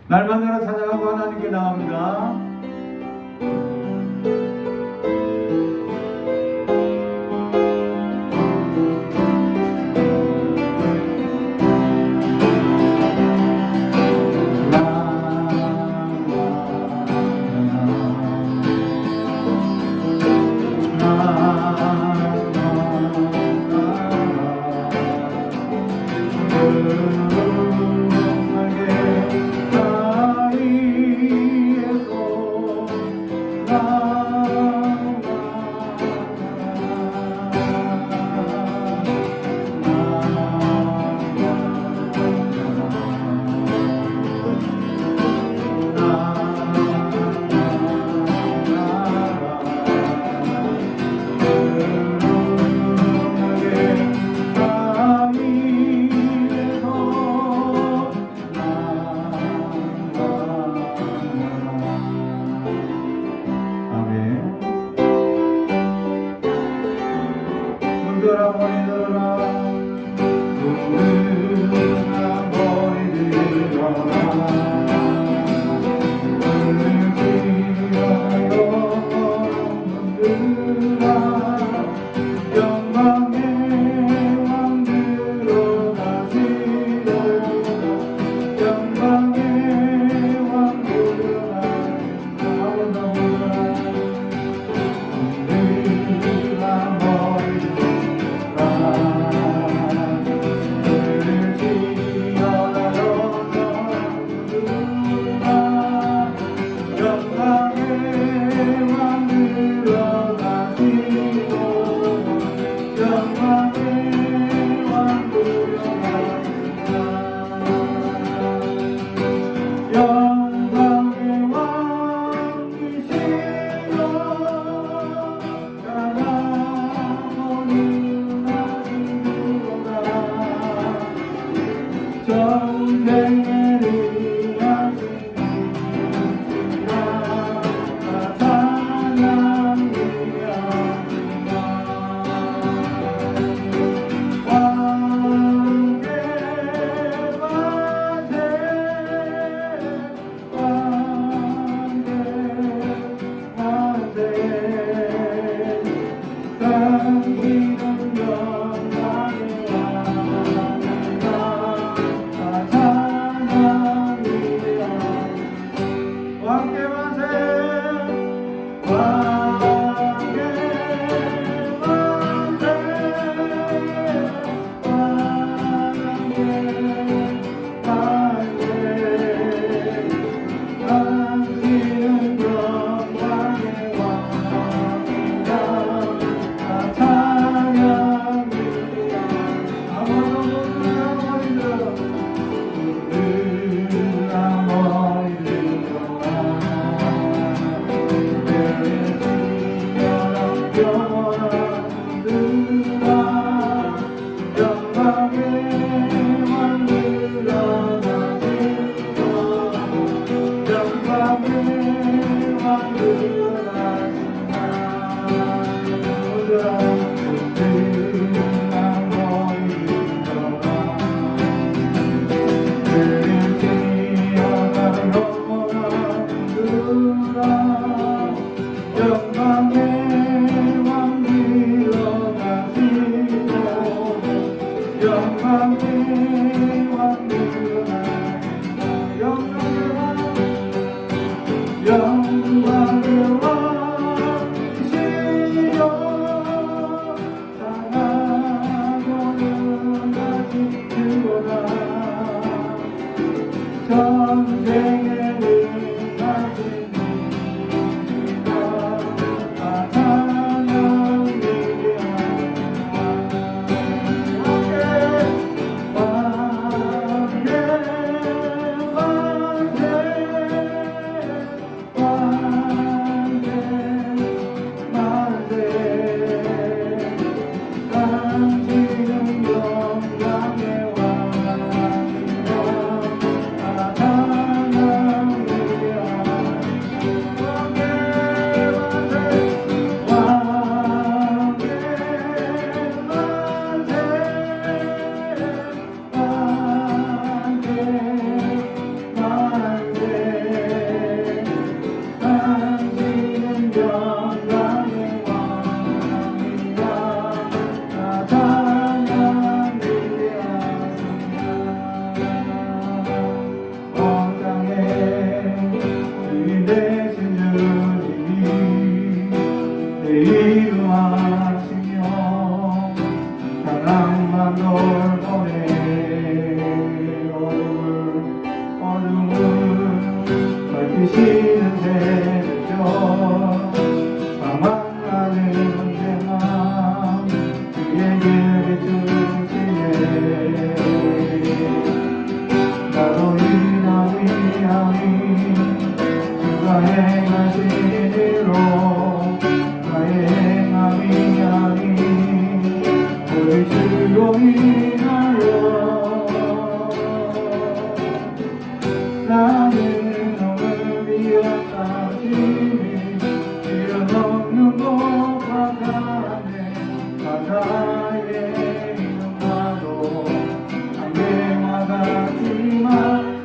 날마다 찬양하고 하나님께 나갑니다. 널 보내 어둠을 밝히시는 새벽 사망하는 언제나 그에게 비추시네 나도 이나니 주가 행하신 일로 나의 행함이 아니 오직 주로 인하여 나는 너를 비었다시니 뛰어넘는 곳 바깥에 바다에 있는 파도 안개와 같지만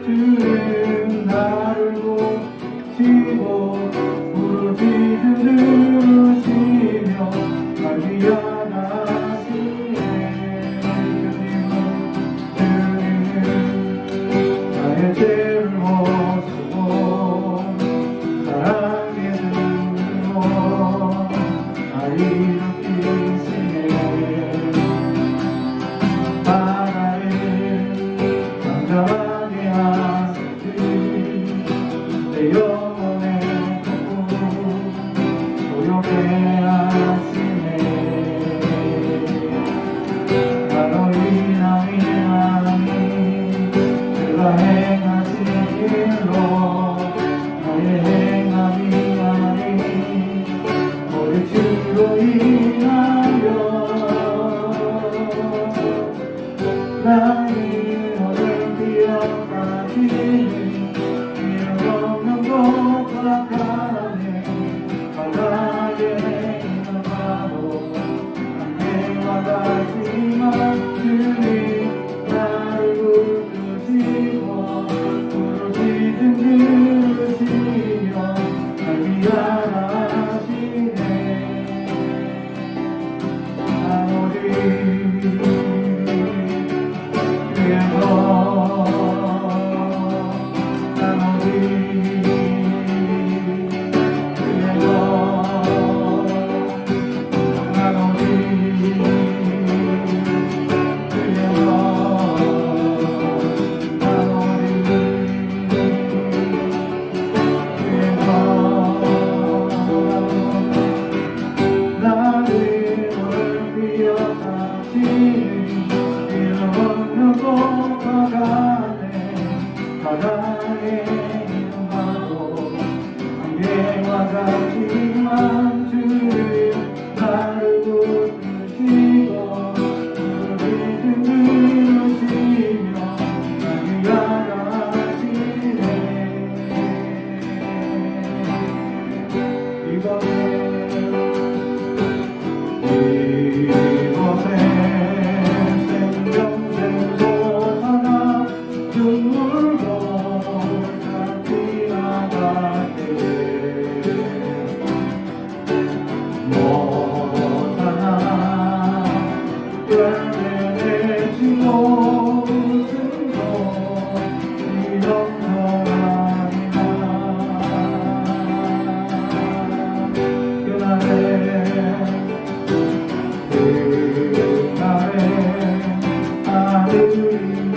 주는 나를 고치고 부르짖음 들으시며 날 위안하시네 주님은 나의 죄를 모시고 사랑의 눈으로 날 일으키시네 바다를 잠잠하게 하시듯 내 영혼의 꿈 소욕해 하시네 나로 인함이 아니 그가 행하신 일로 나의 행함이 아니 오직 주로 인하여 나는 너를 기억하시니 잃어먹는 곳 바깥에 바다에 있는 파도 안개와 같지만 주님 나를 부르시고 부르짖음 들으시며 날 위안하시네 아무리 주에서 아무리 주에서 아무리 주에서 나를 기억하시니 잃어먹는 곳 바깥에 바다에 있는 파도 안개와 같지만 주님 나를 부르시고 부르짖음 들으시며 날 위안하시네 이곳에 생명샘 솟아나 눈물로 같이 나갈 때에 못하나 열매의 친구 웃음소 이런저란이나 그날에 하늘이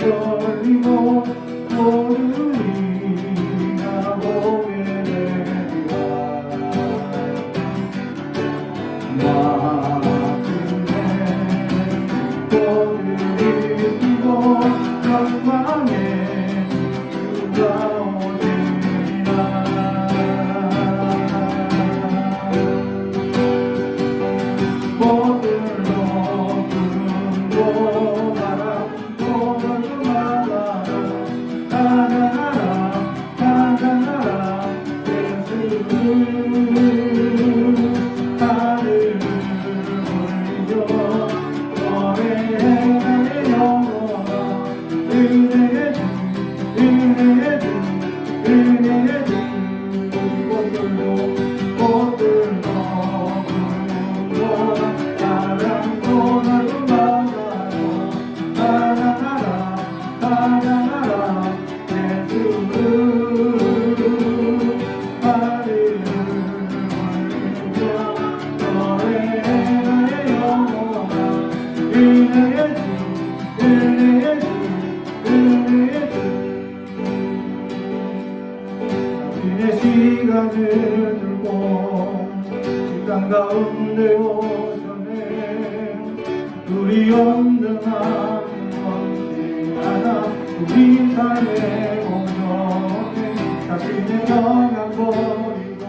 열리고 모두리 나보게 되리라 마침내 꽃들이 피고 영광에 주가 오시리라 꽃들도 구름도 바람 꽃들마다 가자나라 가자나라 예수를 하늘을 올려 너의 나의 영혼아 은혜의 주 은혜의 주 은혜의 주 꽃들도 꽃들도 구름도 바람도 나를 만나러 가자나라 가자나라 예수를 하늘을 올려 너의 나의 영혼아 은혜의 주 은혜의 주 은혜의 주 당신의 시간을 들고 시간 가운데 오셨네 우리 없는 하늘 없지 않아 우리 삶의 온전해 자신의 평안 버리고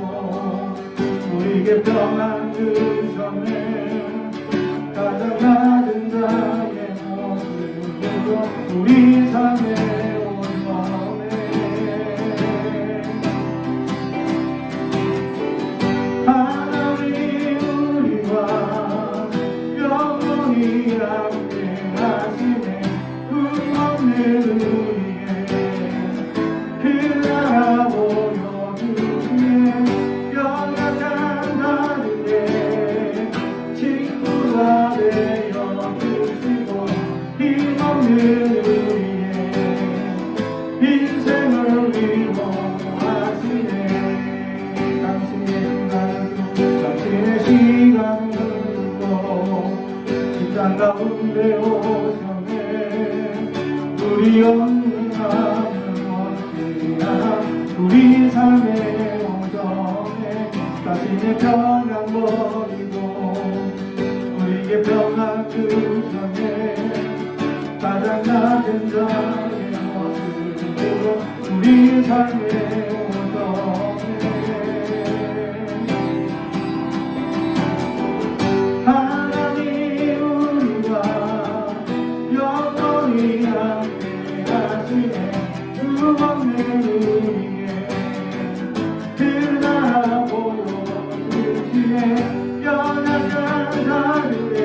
우리에게 평안 주셨네 가장 낮은 자의 모습으로 우리 삶의 온전해 하나님 우리와 영원히 함께 하시네 꿈없는 우리의 그 나라 보여주시네 연약한 자들의 친구가 되어주시고 힘없는 우리의 인생을 위로하시네 당신의 시간을 두고 직장 가운데 오셨네 우리 없는 하늘 없지 않아 우리 삶의 오전에 자신의 평안 버리고 우리에게 평안 주셨네 가장 낮은 자의 모습으로 우리 삶의 오전에 하나님 우리와 영원히 함께 하시네 꿈없는 우리의 그 나라 보여주시네 연약한 자들의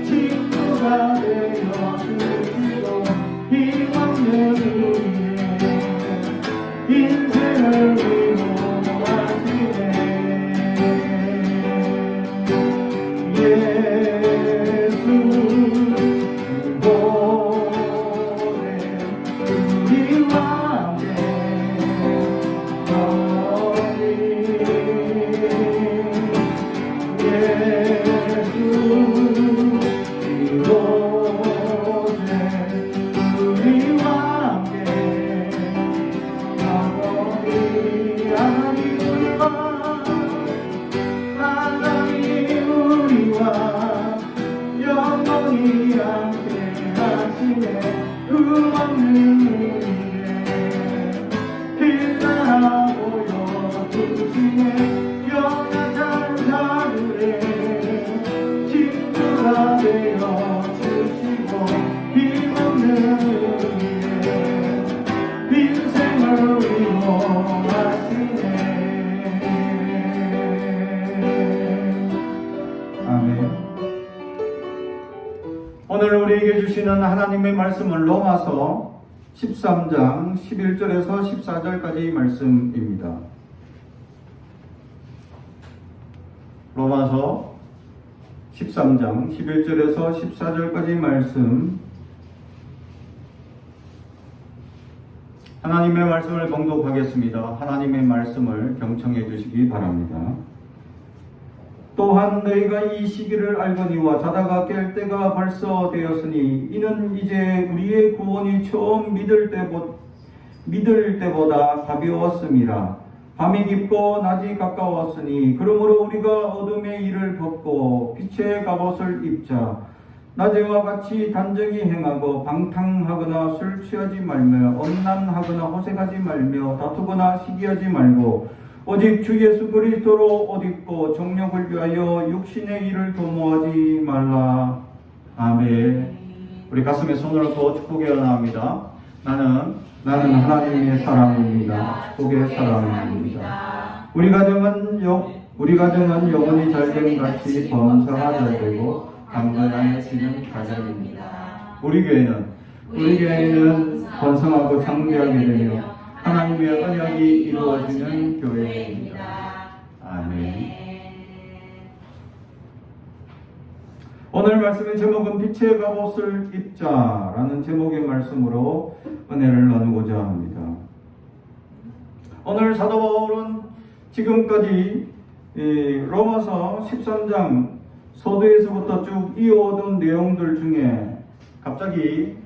친구가 되어주시고 힘없는 우리의 인생을 위로하시네 예수 보내 우리와 함께 영원히 예수 보내 우리와 함께 영원히 하나님 우리와 영원히 함께 하시네 꿈없는 우리의 그 나라 보여주시네 연약한 자들의 친구가 되어주시고 힘없는 우리의 인생을 위로하시네 아멘. 오늘 우리에게 주시는 하나님의 말씀은 로마서 13장 11절에서 14절까지 말씀입니다. 로마서 13장 11절에서 14절까지 말씀 하나님의 말씀을 봉독하겠습니다. 하나님의 말씀을 경청해 주시기 바랍니다. 또한 너희가 이 시기를 알거니와 자다가 깰 때가 벌써 되었으니 이는 이제 우리의 구원이 처음 믿을 때보다 가벼웠음이라. 밤이 깊고 낮이 가까웠으니 그러므로 우리가 어둠의 일을 벗고 빛의 갑옷을 입자. 낮에와 같이 단정히 행하고 방탕하거나 술 취하지 말며 엄난하거나 호색하지 말며 다투거나 시기하지 말고 오직 주 예수 그리스도로 옷 입고 정욕을 위하여 육신의 일을 도모하지 말라. 아멘. 우리 가슴에 손을 얹고 축복에 나옵니다. 나는 하나님의 사람입니다. 축복의 사람입니다. 우리 가정은 영원히 잘된 같이 범사가 되고 강건해지는 가정입니다. 우리 교회는 번성하고 창대하게 되며 하나님의 언약이 이루어지는 교회입니다. 아멘. 오늘 말씀의 제목은 빛의 갑옷을 입자라는 제목의 말씀으로 은혜를 나누고자 합니다. 오늘 사도 바울은 지금까지 로마서 13장 서두에서부터 쭉 이어오던 내용들 중에 갑자기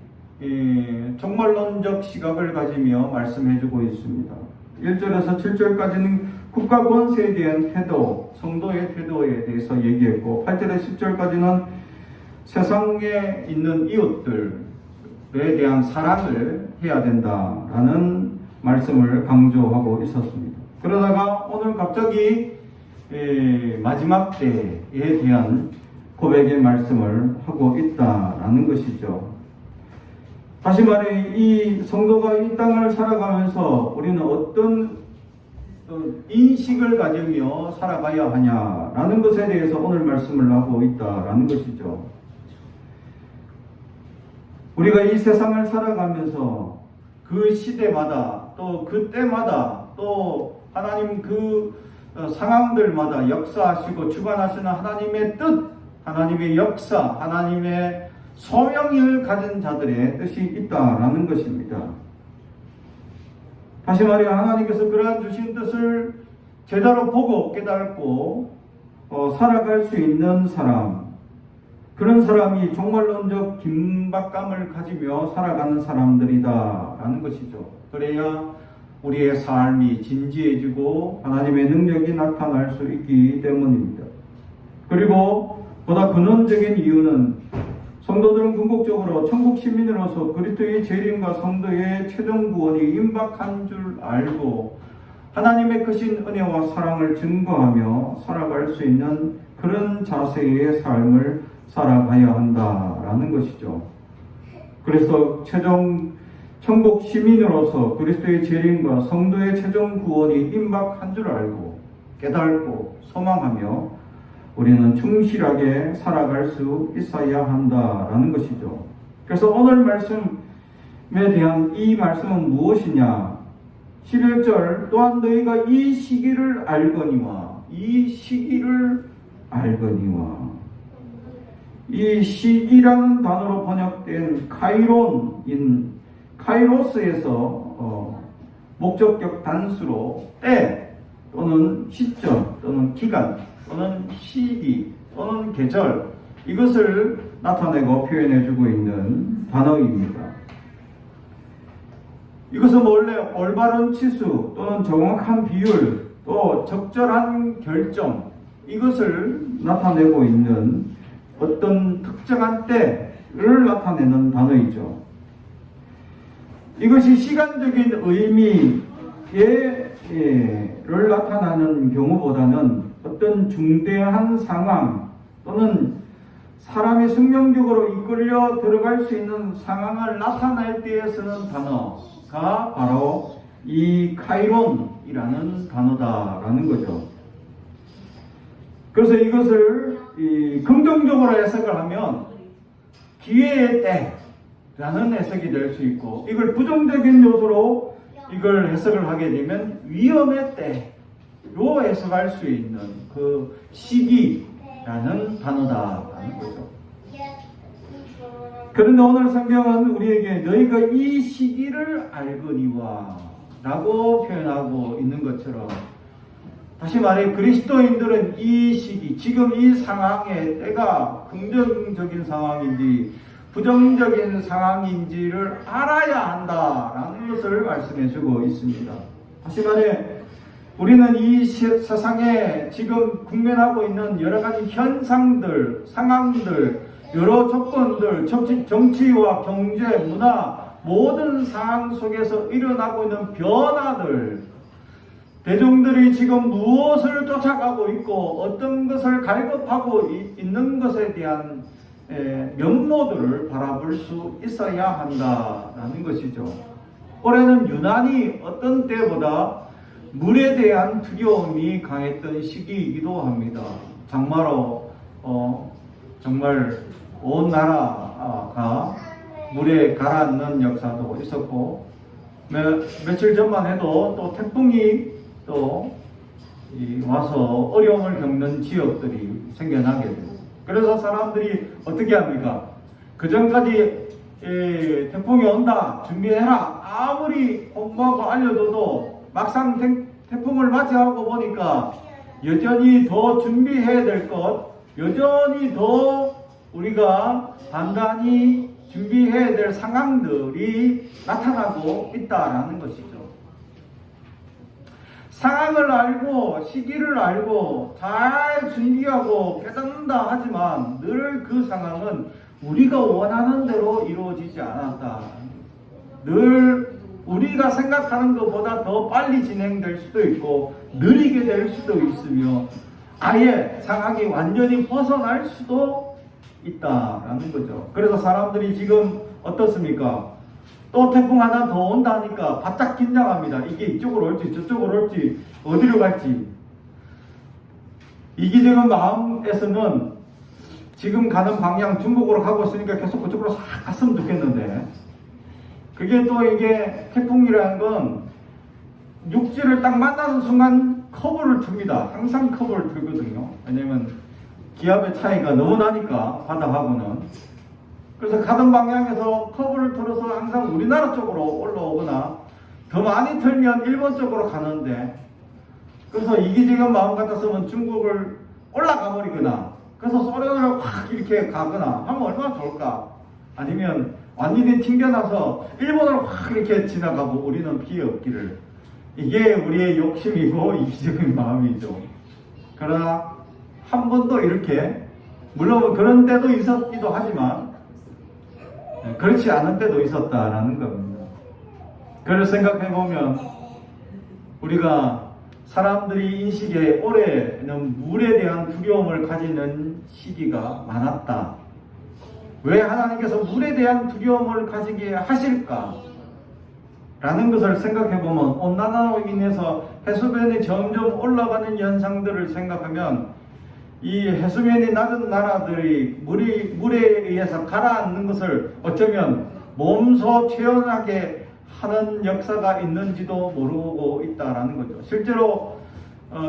종말론적 시각을 가지며 말씀해주고 있습니다. 1절에서 7절까지는 국가 권세에 대한 태도, 성도의 태도에 대해서 얘기했고 8절에서 10절까지는 세상에 있는 이웃들에 대한 사랑을 해야 된다라는 말씀을 강조하고 있었습니다. 그러다가 오늘 갑자기 마지막 때에 대한 고백의 말씀을 하고 있다라는 것이죠. 다시 말해 이 성도가 이 땅을 살아가면서 우리는 어떤 인식을 가지며 살아가야 하냐라는 것에 대해서 오늘 말씀을 하고 있다라는 것이죠. 우리가 이 세상을 살아가면서 그 시대마다 또 그때마다 또 하나님 그 상황들마다 역사하시고 주관하시는 하나님의 뜻, 하나님의 역사, 하나님의 소명을 가진 자들의 뜻이 있다라는 것입니다. 다시 말해 하나님께서 그러한 주신 뜻을 제대로 보고 깨닫고 살아갈 수 있는 사람, 그런 사람이 종말론적 긴박감을 가지며 살아가는 사람들이다라는 것이죠. 그래야 우리의 삶이 진지해지고 하나님의 능력이 나타날 수 있기 때문입니다. 그리고 보다 근원적인 이유는 성도들은 궁극적으로 천국 시민으로서 그리스도의 재림과 성도의 최종 구원이 임박한 줄 알고 하나님의 크신 은혜와 사랑을 증거하며 살아갈 수 있는 그런 자세의 삶을 살아가야 한다라는 것이죠. 그래서 천국 시민으로서 그리스도의 재림과 성도의 최종 구원이 임박한 줄 알고 깨닫고 소망하며 우리는 충실하게 살아갈 수 있어야 한다라는 것이죠. 그래서 오늘 말씀에 대한 이 말씀은 무엇이냐? 11절 또한 너희가 이 시기를 알거니와 이 시기라는 단어로 번역된 카이로스에서 목적격 단수로 때 또는 시점 또는 기간 또는 시기 또는 계절 이것을 나타내고 표현해주고 있는 단어입니다. 이것은 원래 올바른 치수 또는 정확한 비율 또 적절한 결정 이것을 나타내고 있는 어떤 특정한 때를 나타내는 단어이죠. 이것이 시간적인 의미를 나타나는 경우보다는 어떤 중대한 상황 또는 사람이 숙명적으로 이끌려 들어갈 수 있는 상황을 나타낼 때에 쓰는 단어가 바로 이 카이론이라는 단어다라는 거죠. 그래서 이것을 긍정적으로 해석을 하면 기회의 때라는 해석이 될 수 있고 이걸 부정적인 요소로 이걸 해석을 하게 되면 위험의 때로 해석할 수 있는 그 시기라는 단어다라는 거죠. 그런데 오늘 성경은 우리에게 너희가 이 시기를 알거니와 라고 표현하고 있는 것처럼 다시 말해 그리스도인들은 이 시기, 지금 이 상황의 때가 긍정적인 상황인지 부정적인 상황인지를 알아야 한다라는 것을 말씀해 주고 있습니다. 다시 말해 우리는 이 세상에 지금 국면하고 있는 여러 가지 현상들, 상황들, 여러 조건들, 정치와 경제, 문화 모든 상황 속에서 일어나고 있는 변화들 대중들이 지금 무엇을 쫓아가고 있고 어떤 것을 갈급하고 있는 것에 대한 면모들을 바라볼 수 있어야 한다라는 것이죠. 올해는 유난히 어떤 때보다 물에 대한 두려움이 강했던 시기이기도 합니다. 장마로 정말 온 나라가 물에 가라앉는 역사도 있었고 며칠 전만 해도 또 태풍이 또 와서 어려움을 겪는 지역들이 생겨나게 됩니다. 그래서 사람들이 어떻게 합니까? 그 전까지 태풍이 온다 준비해라 아무리 홍보하고 알려줘도 막상 태풍을 맞이하고 보니까 여전히 더 준비해야 될 것, 여전히 더 우리가 단단히 준비해야 될 상황들이 나타나고 있다라는 것이죠. 상황을 알고 시기를 알고 잘 준비하고 깨닫는다 하지만 늘 그 상황은 우리가 원하는 대로 이루어지지 않았다. 늘 우리가 생각하는 것보다 더 빨리 진행될 수도 있고 느리게 될 수도 있으며 아예 상황이 완전히 벗어날 수도 있다라는 거죠. 그래서 사람들이 지금 어떻습니까? 또 태풍 하나 더 온다 하니까 바짝 긴장합니다. 이게 이쪽으로 올지 저쪽으로 올지 어디로 갈지. 이기적인 마음에서는 지금 가는 방향 중국으로 가고 있으니까 계속 그쪽으로 싹 갔으면 좋겠는데, 그게 또 이게 태풍이라는 건 육지를 딱 만나는 순간 커브를 틉니다. 항상 커브를 틀거든요. 왜냐면 기압의 차이가 너무 나니까 바다하고는. 그래서 가던 방향에서 커브를 틀어서 항상 우리나라 쪽으로 올라오거나 더 많이 틀면 일본 쪽으로 가는데, 그래서 이기적인 마음 같았으면 중국을 올라가 버리거나 그래서 소련으로 확 이렇게 가거나 하면 얼마나 좋을까. 아니면 완전히 튕겨나서 일본으로 확 이렇게 지나가고 우리는 피해 없기를. 이게 우리의 욕심이고 이기적인 마음이죠. 그러나 한 번도 이렇게, 물론 그런 때도 있었기도 하지만 그렇지 않은 때도 있었다라는 겁니다. 그걸 생각해보면 우리가 사람들이 인식에 올해는 물에 대한 두려움을 가지는 시기가 많았다. 왜 하나님께서 물에 대한 두려움을 가지게 하실까? 라는 것을 생각해보면 온난화로 인해서 해수면이 점점 올라가는 현상들을 생각하면 이 해수면이 낮은 나라들이 물에 의해서 가라앉는 것을 어쩌면 몸소 체험하게 하는 역사가 있는지도 모르고 있다라는 거죠. 실제로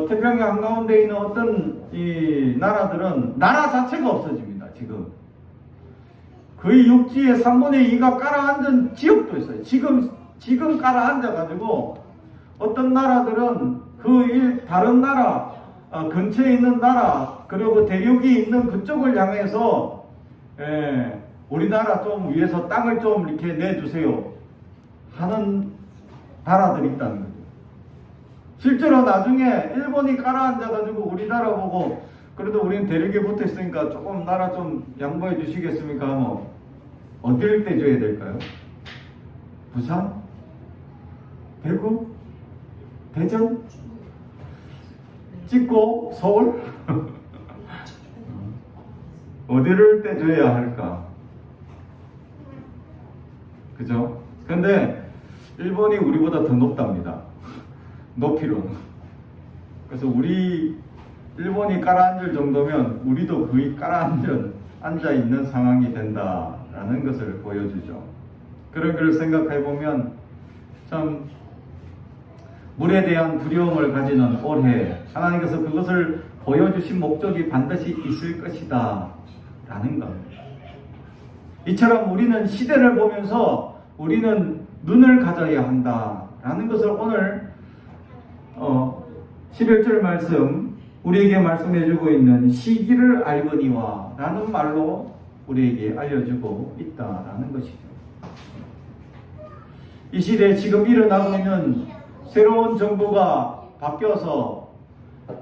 태평양 한가운데 있는 어떤 이 나라들은 나라 자체가 없어집니다. 거의 육지의 3분의 2가 가라앉은 지역도 있어요. 지금 가라앉아가지고 어떤 나라들은 다른 나라 근처에 있는 나라 그리고 대륙이 있는 그쪽을 향해서 우리나라 좀 위에서 땅을 좀 이렇게 내주세요 하는 나라들이 있다는 거죠. 실제로 나중에 일본이 가라앉아가지고 우리나라 보고 그래도 우리는 대륙에 붙어 있으니까 조금 나라 좀 양보해 주시겠습니까? 하면 어딜 떼줘야 될까요? 부산? 대구? 대전? 찍고 서울? 어디를 떼줘야 할까? 그죠? 근데 일본이 우리보다 더 높답니다. 높이로. 그래서 일본이 가라앉을 정도면 우리도 거의 앉아있는 상황이 된다라는 것을 보여주죠. 그런 걸 생각해보면 참 물에 대한 두려움을 가지는 올해 하나님께서 그것을 보여주신 목적이 반드시 있을 것이다 라는 겁니다. 이처럼 우리는 시대를 보면서 우리는 눈을 가져야 한다 라는 것을 오늘 11절 말씀 우리에게 말씀해주고 있는 시기를 알거니와 라는 말로 우리에게 알려주고 있다라는 것이죠. 이 시대에 지금 일어나고 있는 새로운 정부가 바뀌어서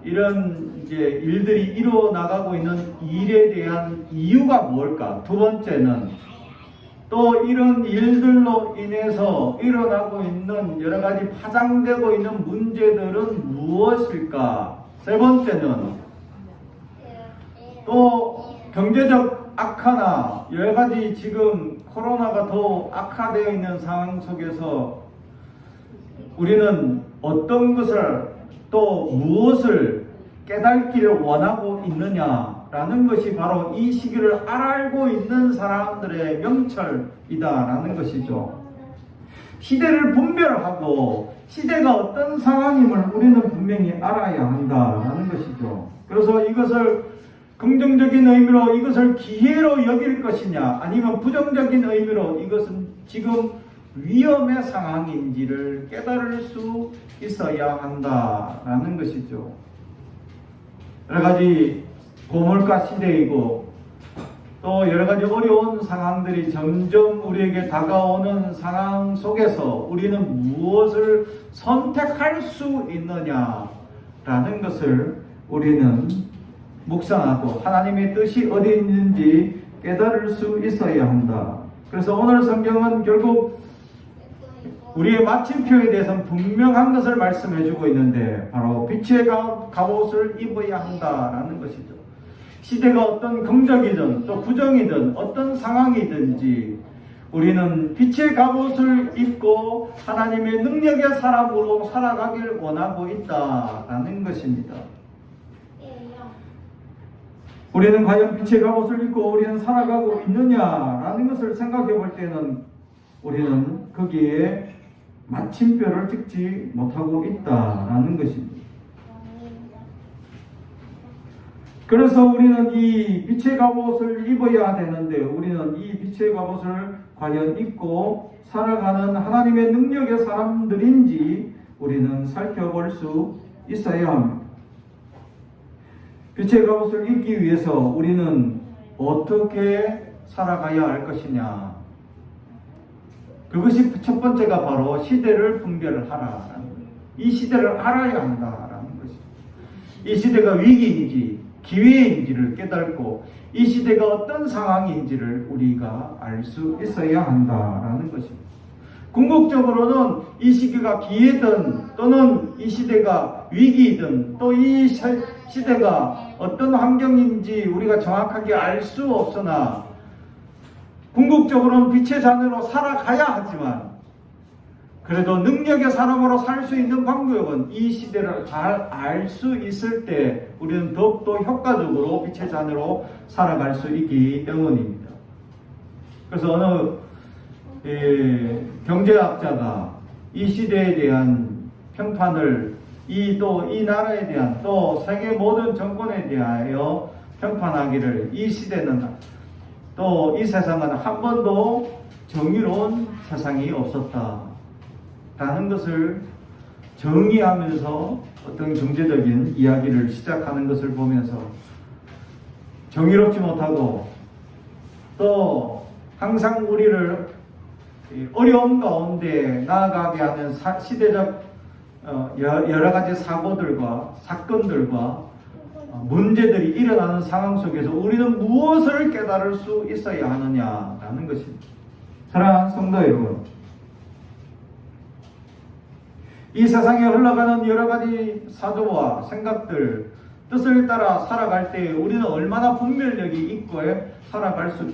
이런 이제 일들이 일어나가고 있는 일에 대한 이유가 뭘까? 두 번째는 또 이런 일들로 인해서 일어나고 있는 여러 가지 파장되고 있는 문제들은 무엇일까? 세 번째는 또 경제적 악화나 여러 가지 지금 코로나가 더 악화되어 있는 상황 속에서 우리는 어떤 것을 또 무엇을 깨닫기를 원하고 있느냐라는 것이 바로 이 시기를 알고 있는 사람들의 명철이다라는 것이죠. 시대를 분별하고 시대가 어떤 상황임을 우리는 분명히 알아야 한다라는 것이죠. 그래서 이것을 긍정적인 의미로 이것을 기회로 여길 것이냐 아니면 부정적인 의미로 이것은 지금 위험의 상황인지를 깨달을 수 있어야 한다라는 것이죠. 여러 가지 고물가 시대이고 또 여러 가지 어려운 상황들이 점점 우리에게 다가오는 상황 속에서 우리는 무엇을 선택할 수 있느냐라는 것을 우리는 묵상하고 하나님의 뜻이 어디 있는지 깨달을 수 있어야 한다. 그래서 오늘 성경은 결국 우리의 마침표에 대해서는 분명한 것을 말씀해 주고 있는데 바로 빛의 갑옷을 입어야 한다라는 것이죠. 시대가 어떤 긍정이든 또 부정이든 어떤 상황이든지 우리는 빛의 갑옷을 입고 하나님의 능력의 사람으로 살아가길 원하고 있다라는 것입니다. 우리는 과연 빛의 갑옷을 입고 우리는 살아가고 있느냐라는 것을 생각해 볼 때는 우리는 거기에 마침표를 찍지 못하고 있다라는 것입니다. 그래서 우리는 이 빛의 갑옷을 입어야 되는데 우리는 이 빛의 갑옷을 과연 입고 살아가는 하나님의 능력의 사람들인지 우리는 살펴볼 수 있어야 합니다. 빛의 갑옷을 입기 위해서 우리는 어떻게 살아가야 할 것이냐. 그것이 첫 번째가 바로 시대를 분별을 하라라는 거예요. 이 시대를 알아야 한다라는 것이죠. 이 시대가 위기인지 기회인지를 깨닫고 이 시대가 어떤 상황인지를 우리가 알 수 있어야 한다라는 것입니다. 궁극적으로는 이 시기가 기회든 또는 이 시대가 위기이든 또 이 시대가 어떤 환경인지 우리가 정확하게 알 수 없으나 궁극적으로는 빛의 자녀로 살아가야 하지만 그래도 능력의 사람으로 살 수 있는 방법은 이 시대를 잘 알 수 있을 때 우리는 더욱더 효과적으로 빛의 자녀로 살아갈 수 있기 때문입니다. 그래서 어느 경제학자가 이 시대에 대한 평판을 이 나라에 대한 또 세계 모든 정권에 대하여 평판하기를 이 시대는 또 이 세상은 한 번도 정의로운 세상이 없었다라는 것을 정의하면서 어떤 경제적인 이야기를 시작하는 것을 보면서 정의롭지 못하고 또 항상 우리를 어려움 가운데 나아가게 하는 시대적 여러 가지 사고들과 사건들과 문제들이 일어나는 상황 속에서 우리는 무엇을 깨달을 수 있어야 하느냐라는 것입니다. 사랑하는 성도 여러분, 이 세상에 흘러가는 여러 가지 사조와 생각들, 뜻을 따라 살아갈 때 우리는 얼마나 분별력이 있고 살아갈 수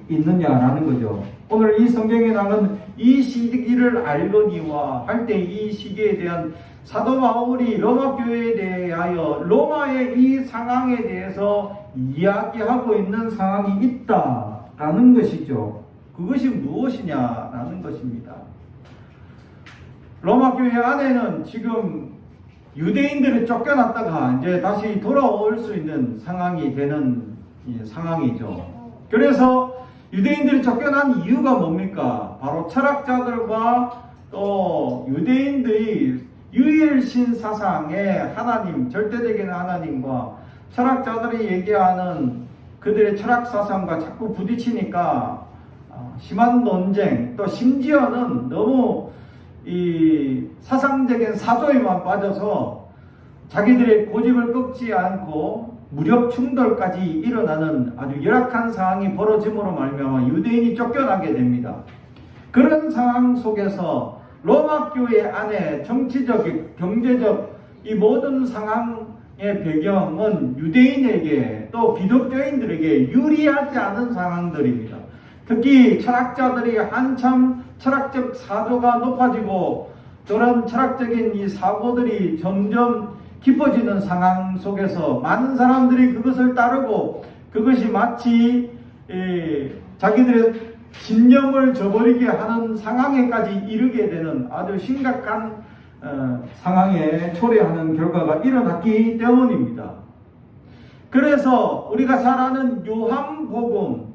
있느냐라는 거죠. 오늘 이 성경에 나오는 이 시기를 알거니와 할 때 이 시기에 대한 사도 바울이 로마 교회에 대하여 로마의 이 상황에 대해서 이야기하고 있는 상황이 있다라는 것이죠. 그것이 무엇이냐라는 것입니다. 로마 교회 안에는 지금 유대인들이 쫓겨났다가 이제 다시 돌아올 수 있는 상황이 되는 상황이죠. 그래서 유대인들이 쫓겨난 이유가 뭡니까? 바로 철학자들과 또 유대인들이 유일신 사상의 하나님, 절대적인 하나님과 철학자들이 얘기하는 그들의 철학 사상과 자꾸 부딪히니까 심한 논쟁, 또 심지어는 너무 이 사상적인 사조에만 빠져서 자기들의 고집을 꺾지 않고 무력 충돌까지 일어나는 아주 열악한 상황이 벌어짐으로 말미암아 유대인이 쫓겨나게 됩니다. 그런 상황 속에서 로마 교회 안에 정치적, 경제적 이 모든 상황의 배경은 유대인에게 또 기독교인들에게 유리하지 않은 상황들입니다. 특히 철학자들이 한참 철학적 사조가 높아지고 그런 철학적인 이 사고들이 점점 깊어지는 상황 속에서 많은 사람들이 그것을 따르고 그것이 마치 자기들의 신념을 저버리게 하는 상황에까지 이르게 되는 아주 심각한 상황에 초래하는 결과가 일어났기 때문입니다. 그래서 우리가 잘 아는 요한복음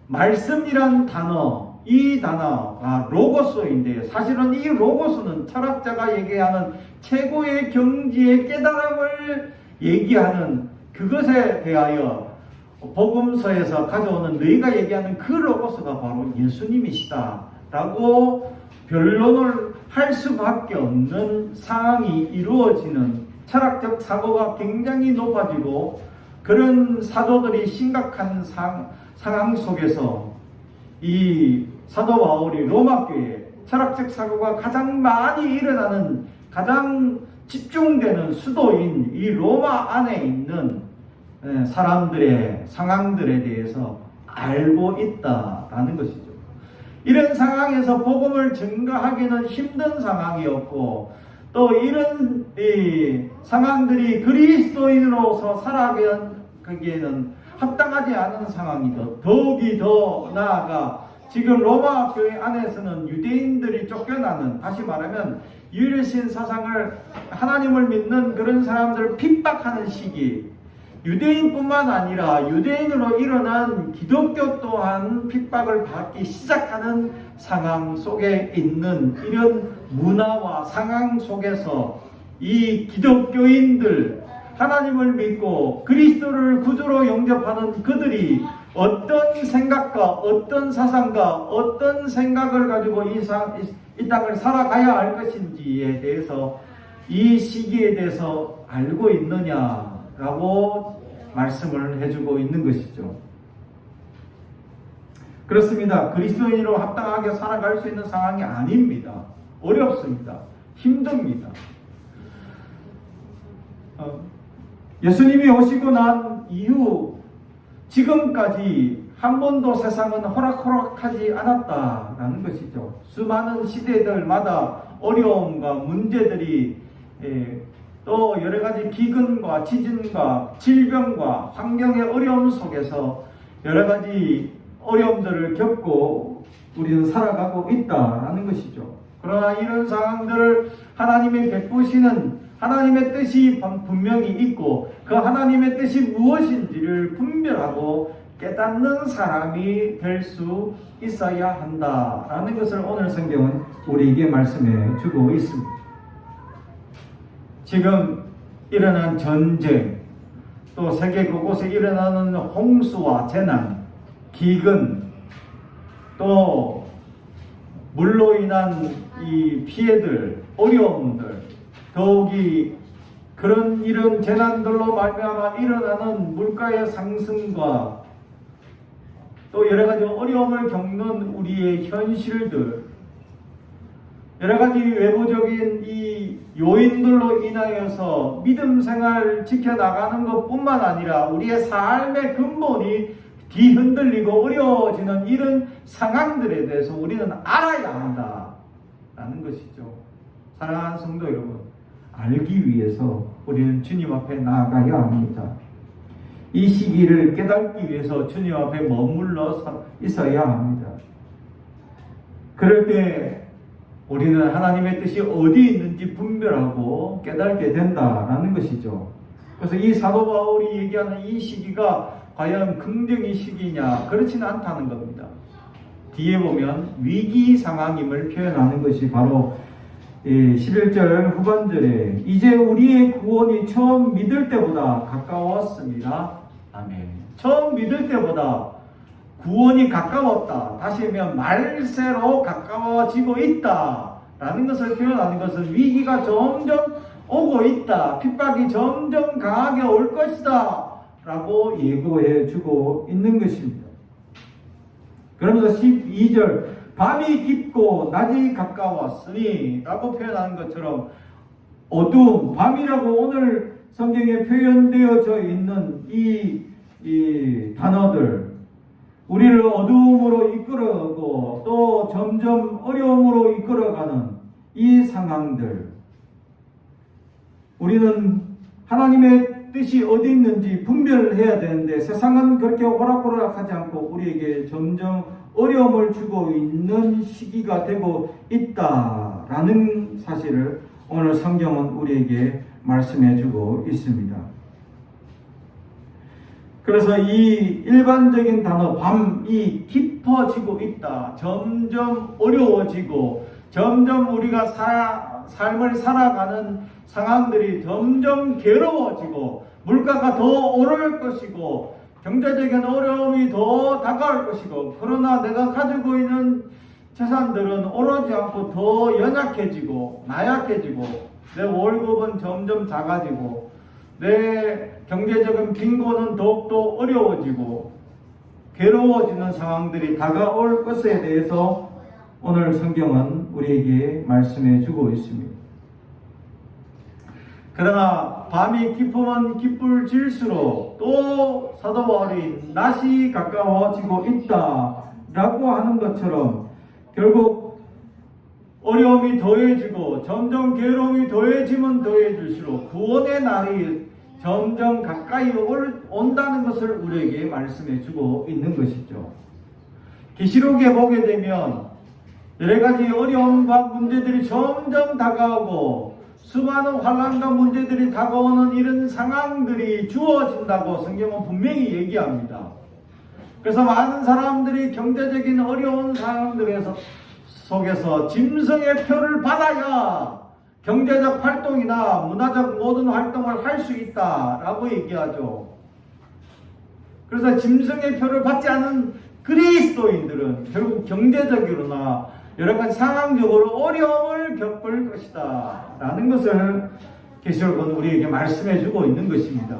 말씀이란 단어, 이 단어가 로고스인데 사실은 이 로고스는 철학자가 얘기하는 최고의 경지의 깨달음을 얘기하는 그것에 대하여 복음서에서 가져오는 너희가 얘기하는 그 로고스가 바로 예수님이시다 라고 변론을 할 수밖에 없는 상황이 이루어지는 철학적 사고가 굉장히 높아지고, 그런 사도들이 심각한 상황 속에서 이 사도 바울이 로마교회 철학적 사고가 가장 많이 일어나는, 가장 집중되는 수도인 이 로마 안에 있는 사람들의 상황들에 대해서 알고 있다라는 것이죠. 이런 상황에서 복음을 증거하기는 힘든 상황이었고, 또 이런 상황들이 그리스도인으로서 살아가기에는 합당하지 않은 상황이죠. 더욱이 더 나아가 지금 로마 교회 안에서는 유대인들이 쫓겨나는, 다시 말하면 유일신 사상을, 하나님을 믿는 그런 사람들을 핍박하는 시기, 유대인뿐만 아니라 유대인으로 일어난 기독교 또한 핍박을 받기 시작하는 상황 속에 있는 이런 문화와 상황 속에서 이 기독교인들, 하나님을 믿고 그리스도를 구주로 영접하는 그들이 어떤 생각과 어떤 사상과 어떤 생각을 가지고 이 땅을 살아가야 할 것인지에 대해서, 이 시기에 대해서 알고 있느냐라고 말씀을 해주고 있는 것이죠. 그렇습니다. 그리스도인으로 합당하게 살아갈 수 있는 상황이 아닙니다. 어렵습니다. 힘듭니다. 예수님이 오시고 난 이후 지금까지 한 번도 세상은 호락호락하지 않았다라는 것이죠. 수많은 시대들마다 어려움과 문제들이, 또 여러 가지 기근과 지진과 질병과 환경의 어려움 속에서 여러 가지 어려움들을 겪고 우리는 살아가고 있다라는 것이죠. 그러나 이런 상황들을 하나님이 베푸시는 하나님의 뜻이 분명히 있고, 그 하나님의 뜻이 무엇인지를 분별하고 깨닫는 사람이 될 수 있어야 한다라는 것을 오늘 성경은 우리에게 말씀해 주고 있습니다. 지금 일어난 전쟁, 또 세계 곳곳에 일어나는 홍수와 재난, 기근, 또 물로 인한 이 피해들, 어려움들, 더욱이 그런 이런 재난들로 말미암아 일어나는 물가의 상승과 또 여러 가지 어려움을 겪는 우리의 현실들, 여러 가지 외부적인 이 요인들로 인하여서 믿음 생활 지켜나가는 것뿐만 아니라 우리의 삶의 근본이 뒤흔들리고 어려워지는 이런 상황들에 대해서 우리는 알아야 한다라는 것이죠. 사랑하는 성도 여러분, 알기 위해서 우리는 주님 앞에 나아가야 합니다. 이 시기를 깨닫기 위해서 주님 앞에 머물러 있어야 합니다. 그럴 때 우리는 하나님의 뜻이 어디 있는지 분별하고 깨닫게 된다라는 것이죠. 그래서 이 사도 바울이 얘기하는 이 시기가 과연 긍정의 시기냐, 그렇지는 않다는 겁니다. 뒤에 보면 위기 상황임을 표현하는 것이 바로 11절 후반절에 이제 우리의 구원이 처음 믿을 때보다 가까웠습니다. 아멘. 처음 믿을 때보다 구원이 가까웠다. 다시 하면 말세로 가까워지고 있다 라는 것을 표현하는 것은 위기가 점점 오고 있다, 핍박이 점점 강하게 올 것이다 라고 예고해 주고 있는 것입니다. 그러면서 12절 밤이 깊고 낮이 가까웠으니 라고 표현하는 것처럼 어두움, 밤이라고 오늘 성경에 표현되어져 있는 이 단어들, 우리를 어두움으로 이끌어가고 또 점점 어려움으로 이끌어가는 이 상황들, 우리는 하나님의 뜻이 어디 있는지 분별해야 되는데 세상은 그렇게 호락호락하지 않고 우리에게 점점 어려움을 주고 있는 시기가 되고 있다라는 사실을 오늘 성경은 우리에게 말씀해 주고 있습니다. 그래서 이 일반적인 단어 밤이 깊어지고 있다, 점점 어려워지고 점점 우리가 삶을 살아가는 상황들이 점점 괴로워지고 물가가 더 오를 것이고 경제적인 어려움이 더 다가올 것이고, 그러나 내가 가지고 있는 재산들은 오르지 않고 더 연약해지고 나약해지고, 내 월급은 점점 작아지고, 내 경제적인 빈곤은 더욱더 어려워지고 괴로워지는 상황들이 다가올 것에 대해서 오늘 성경은 우리에게 말씀해 주고 있습니다. 그러나 밤이 깊으면 깊을질수록 또 사도 바울이 낮이 가까워지고 있다라고 하는 것처럼 결국 어려움이 더해지고 점점 괴로움이 더해지면 더해질수록 구원의 날이 점점 가까이 온다는 것을 우리에게 말씀해 주고 있는 것이죠. 계시록에 보게 되면 여러 가지 어려움과 문제들이 점점 다가오고 수많은 환난과 문제들이 다가오는 이런 상황들이 주어진다고 성경은 분명히 얘기합니다. 그래서 많은 사람들이 경제적인 어려운 상황들에서 속에서 짐승의 표를 받아야 경제적 활동이나 문화적 모든 활동을 할 수 있다라고 얘기하죠. 그래서 짐승의 표를 받지 않은 그리스도인들은 결국 경제적으로나 여러 가지 상황적으로 어려움을 겪을 것이다 라는 것을 계시록은 우리에게 말씀해 주고 있는 것입니다.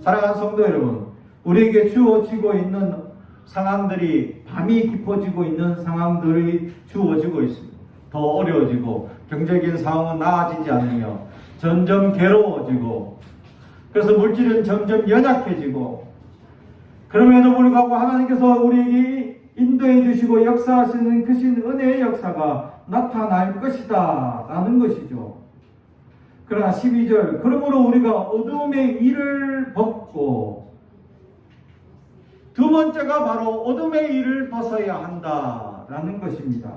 사랑하는 성도 여러분, 우리에게 주어지고 있는 상황들이 밤이 깊어지고 있는 상황들이 주어지고 있습니다. 더 어려워지고 경제적인 상황은 나아지지 않으며 점점 괴로워지고, 그래서 물질은 점점 연약해지고, 그럼에도 불구하고 하나님께서 우리에게 인도해 주시고 역사하시는 그 은혜의 역사가 나타날 것이다 라는 것이죠. 그러나 12절, 그러므로 우리가 어둠의 일을 벗고, 두 번째가 바로 어둠의 일을 벗어야 한다라는 것입니다.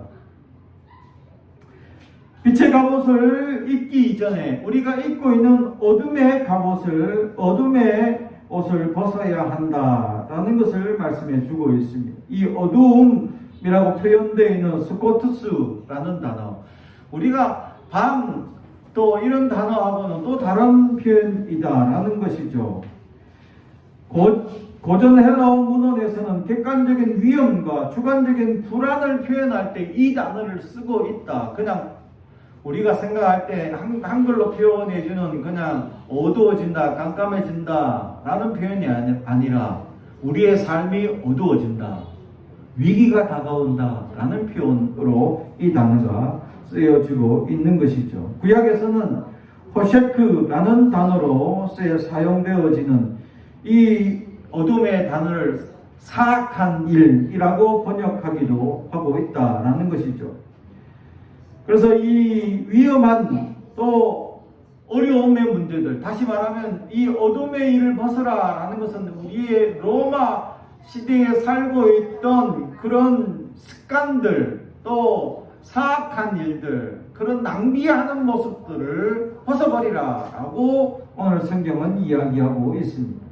빛의 갑옷을 입기 이전에 우리가 입고 있는 어둠의 갑옷을, 어둠의 옷을 벗어야 한다라는 것을 말씀해 주고 있습니다. 이 어두움이라고 표현되어 있는 스코투스라는 단어, 우리가 밤 또 이런 단어하고는 또 다른 표현이다라는 것이죠. 고전 헬라어 문헌에서는 객관적인 위험과 주관적인 불안을 표현할 때 이 단어를 쓰고 있다. 그냥 우리가 생각할 때 한글로 표현해주는 그냥 어두워진다, 깜깜해진다 라는 표현이 아니라 우리의 삶이 어두워진다, 위기가 다가온다 라는 표현으로 이 단어가 쓰여지고 있는 것이죠. 구약에서는 호셰크라는 단어로 사용되어지는 이 어둠의 단어를 사악한 일이라고 번역하기도 하고 있다라는 것이죠. 그래서 이 위험한 또 어려움의 문제들, 다시 말하면 이 어둠의 일을 벗어라라는 것은 우리의 로마 시대에 살고 있던 그런 습관들, 또 사악한 일들, 그런 낭비하는 모습들을 벗어버리라 라고 오늘 성경은 이야기하고 있습니다.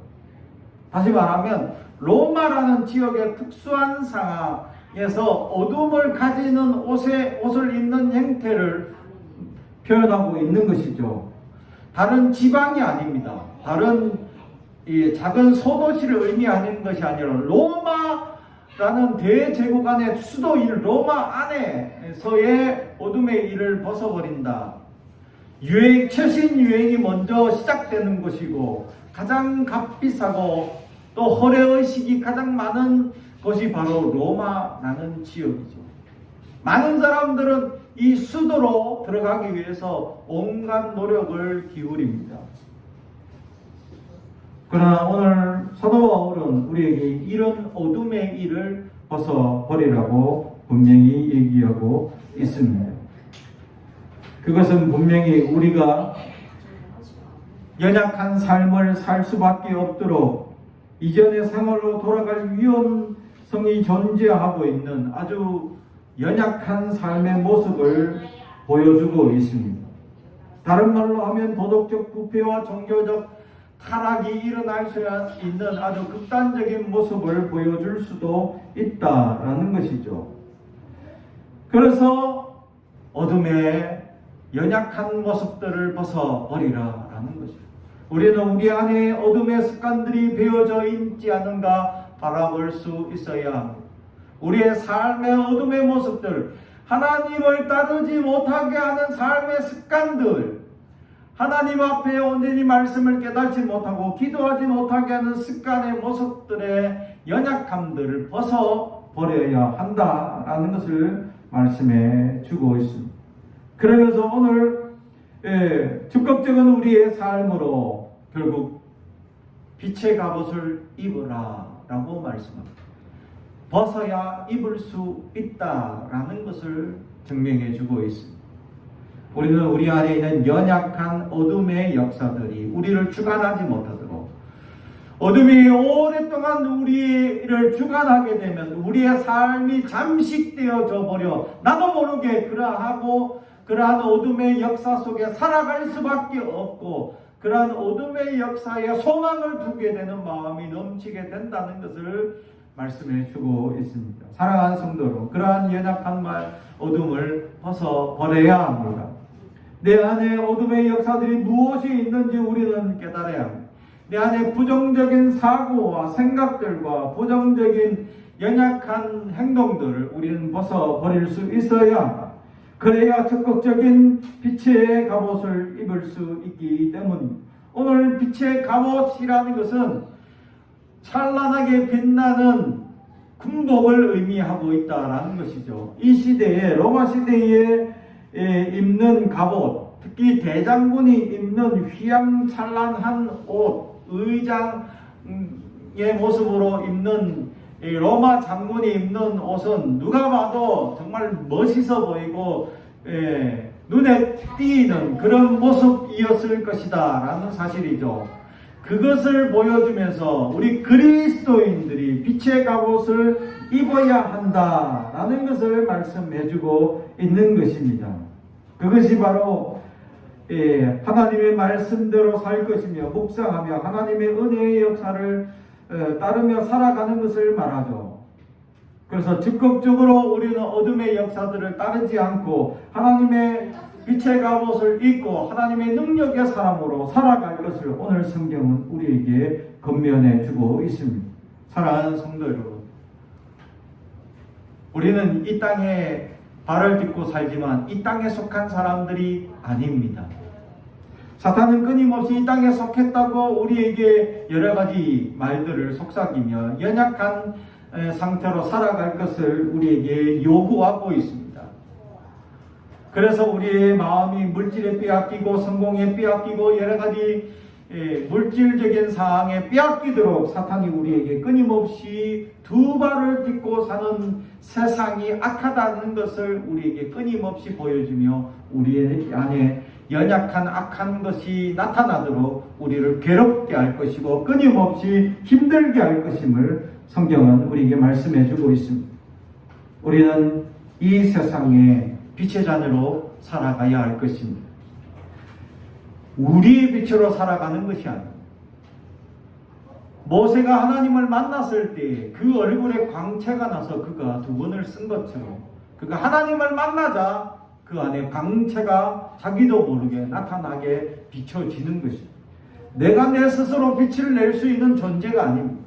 다시 말하면 로마라는 지역의 특수한 상황에서 어둠을 가지는 옷을 입는 형태를 표현하고 있는 것이죠. 다른 지방이 아닙니다. 다른 작은 소도시를 의미하는 것이 아니라 로마라는 대제국 안의 수도인 로마 안에서의 어둠의 일을 벗어버린다. 최신 유행이 먼저 시작되는 것이고, 가장 값비싸고 또 허례의식이 가장 많은 곳이 바로 로마라는 지역이죠. 많은 사람들은 이 수도로 들어가기 위해서 온갖 노력을 기울입니다. 그러나 오늘 사도 바울은 우리에게 이런 어둠의 일을 벗어버리라고 분명히 얘기하고 있습니다. 그것은 분명히 우리가 연약한 삶을 살 수밖에 없도록 이전의 생활로 돌아갈 위험성이 존재하고 있는 아주 연약한 삶의 모습을 보여주고 있습니다. 다른 말로 하면 도덕적 부패와 종교적 타락이 일어날 수 있는 아주 극단적인 모습을 보여줄 수도 있다라는 것이죠. 그래서 어둠의 연약한 모습들을 벗어버리라 라는 것이죠. 우리는 우리 안에 어둠의 습관들이 배어져 있지 않은가 바라볼 수 있어야 합니다. 우리의 삶의 어둠의 모습들, 하나님을 따르지 못하게 하는 삶의 습관들, 하나님 앞에 온전히 말씀을 깨닫지 못하고 기도하지 못하게 하는 습관의 모습들의 연약함들을 벗어버려야 한다라는 것을 말씀해 주고 있습니다. 그러면서 오늘 적극적인 우리의 삶으로 결국 빛의 갑옷을 입으라 라고 말씀합니다. 벗어야 입을 수 있다라는 것을 증명해 주고 있습니다. 우리는 우리 안에 있는 연약한 어둠의 역사들이 우리를 주관하지 못하도록, 어둠이 오랫동안 우리를 주관하게 되면 우리의 삶이 잠식되어져 버려 나도 모르게 그러한 어둠의 역사 속에 살아갈 수밖에 없고, 그러한 어둠의 역사에 소망을 두게 되는 마음이 넘치게 된다는 것을 말씀해 주고 있습니다. 사랑하는 성도로 그러한 연약한 어둠을 벗어버려야 합니다. 내 안에 어둠의 역사들이 무엇이 있는지 우리는 깨달아야 합니다. 내 안에 부정적인 사고와 생각들과 부정적인 연약한 행동들을 우리는 벗어버릴 수 있어야 합니다. 그래야 적극적인 빛의 갑옷을 입을 수 있기 때문입니다. 오늘 빛의 갑옷이라는 것은 찬란하게 빛나는 군복을 의미하고 있다라는 것이죠. 이 시대에, 로마 시대에 입는 갑옷, 특히 대장군이 입는 휘황찬란한 옷, 의장의 모습으로 입는 로마 장군이 입는 옷은 누가 봐도 정말 멋있어 보이고 눈에 띄는 그런 모습이었을 것이다 라는 사실이죠. 그것을 보여주면서 우리 그리스도인들이 빛의 갑옷을 입어야 한다라는 것을 말씀해주고 있는 것입니다. 그것이 바로 하나님의 말씀대로 살 것이며 묵상하며 하나님의 은혜의 역사를 따르며 살아가는 것을 말하죠. 그래서 적극적으로 우리는 어둠의 역사들을 따르지 않고 하나님의 빛의 갑옷을 입고 하나님의 능력의 사람으로 살아갈 것을 오늘 성경은 우리에게 권면해 주고 있습니다. 사랑하는 성도 여러분, 우리는 이 땅에 발을 딛고 살지만 이 땅에 속한 사람들이 아닙니다. 사탄은 끊임없이 이 땅에 속했다고 우리에게 여러 가지 말들을 속삭이며 연약한 상태로 살아갈 것을 우리에게 요구하고 있습니다. 그래서 우리의 마음이 물질에 빼앗기고 성공에 빼앗기고 여러 가지 물질적인 사항에 빼앗기도록 사탄이 우리에게 끊임없이 두 발을 딛고 사는 세상이 악하다는 것을 우리에게 끊임없이 보여주며 우리 안에 연약한 악한 것이 나타나도록 우리를 괴롭게 할 것이고 끊임없이 힘들게 할 것임을 성경은 우리에게 말씀해 주고 있습니다. 우리는 이 세상에 빛의 자녀로 살아가야 할 것입니다. 우리의 빛으로 살아가는 것이 아닙니다. 모세가 하나님을 만났을 때 그 얼굴에 광채가 나서 그가 두 번을 쓴 것처럼 그가 하나님을 만나자 그 안에 광채가 자기도 모르게 나타나게 비춰지는 것입니다. 내가 내 스스로 빛을 낼 수 있는 존재가 아닙니다.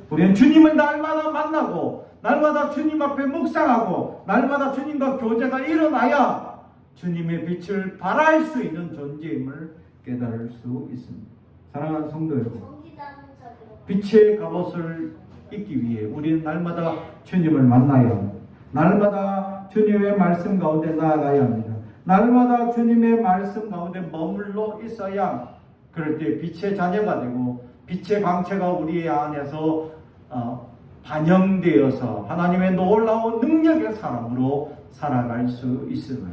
우리는 주님을 날마다 만나고 날마다 주님 앞에 묵상하고 날마다 주님과 교제가 일어나야 주님의 빛을 발할 수 있는 존재임을 깨달을 수 있습니다. 사랑하는 성도 여러분, 빛의 갑옷을 입기 위해 우리는 날마다 주님을 만나야 합니다. 날마다 주님의 말씀 가운데 나아가야 합니다. 날마다 주님의 말씀 가운데 머물러 있어야 그럴 때 빛의 자녀가 되고 빛의 광채가 우리 안에서 반영되어서 하나님의 놀라운 능력의 사람으로 살아갈 수 있음을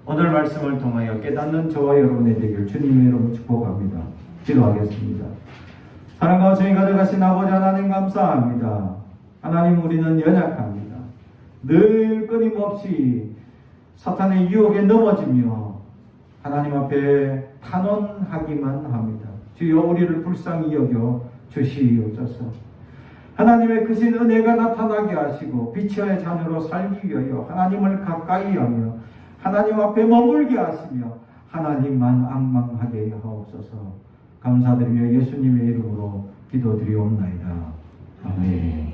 오늘 말씀을 통하여 깨닫는 저와 여러분의 되길 주님의 이름으로 축복합니다. 기도하겠습니다. 사랑과 정의 가져가신 아버지 하나님 감사합니다. 하나님, 우리는 연약합니다. 늘 끊임없이 사탄의 유혹에 넘어지며 하나님 앞에 탄원하기만 합니다. 주여, 우리를 불쌍히 여겨 주시옵소서. 하나님의 크신 은혜가 나타나게 하시고 빛의 자녀로 살기 위하여 하나님을 가까이 하며 하나님 앞에 머물게 하시며 하나님만 앙망하게 하옵소서. 감사드리며 예수님의 이름으로 기도드리옵나이다. 아멘.